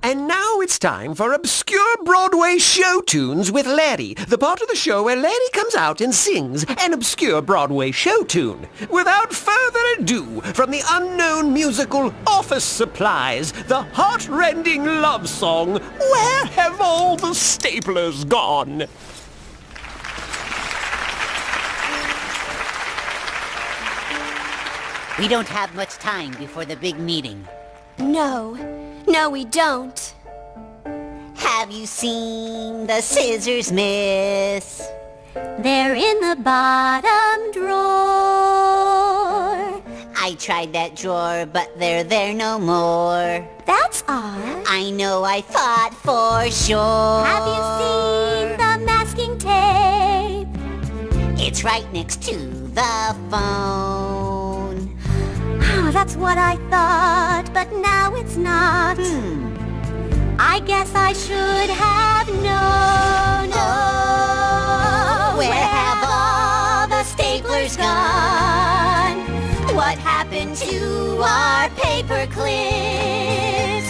And now it's time for Obscure Broadway Show Tunes with Larry, the part of the show where Larry comes out and sings an obscure Broadway show tune. Without further ado, from the unknown musical Office Supplies, the heart-rending love song, Where Have All the Staplers Gone? We don't have much time before the big meeting. No, we don't. Have you seen the scissors, miss? They're in the bottom drawer. I tried that drawer, but they're there no more. That's odd. I know, I thought for sure. Have you seen the masking tape? It's right next to the phone. Oh, that's what I thought, but now it's not. I guess I should have known. Oh, where have all the staplers gone? What happened to our paper clips?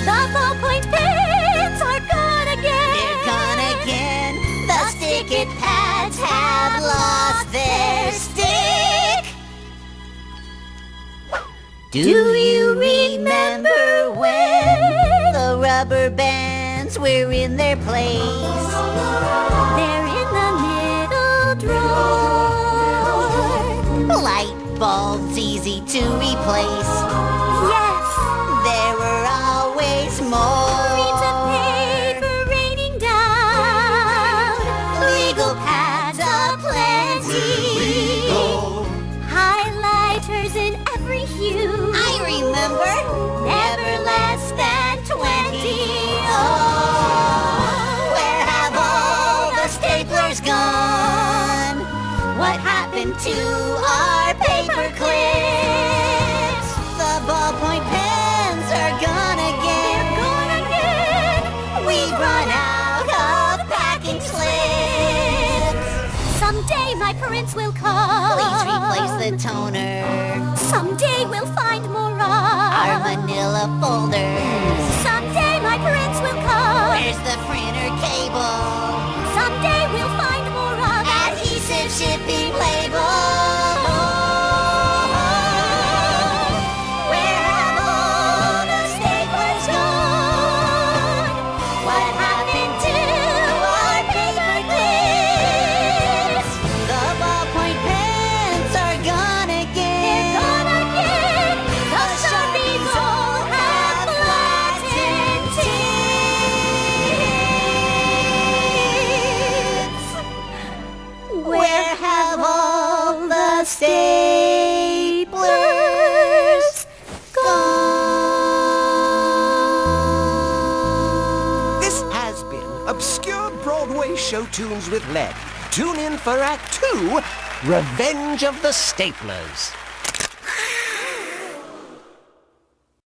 The ballpoint pens are gone again. They're gone again. The stick-it pads have lost their stick. Do you remember when the rubber bands were in their place? They're in the middle drawer. Light bulbs easy to replace. Yes. There were always more. Reams of paper raining down. Legal pads aplenty. Highlighters in every hue. I remember. Never less than 20. Oh, where have all the staplers gone? What happened to our paper clips? The ballpoint pens are gone again. They're gone again. We've run out of packing slips. Someday my prints will come. Please replace the toner. Someday we'll find more Our of manila folders. Someday my prints will come. Where's the printer cable? Someday we'll find more of Adhesive shipping label. Where have all the staplers gone? What happened to our paper clips? The ballpoint pens are gone again. They're gone again. The Sharpies all have flattened tips. Where have all the staplers gone? This has been Obscure Broadway Show Tunes with Larry. Tune in for Act 2, Revenge of the Staplers.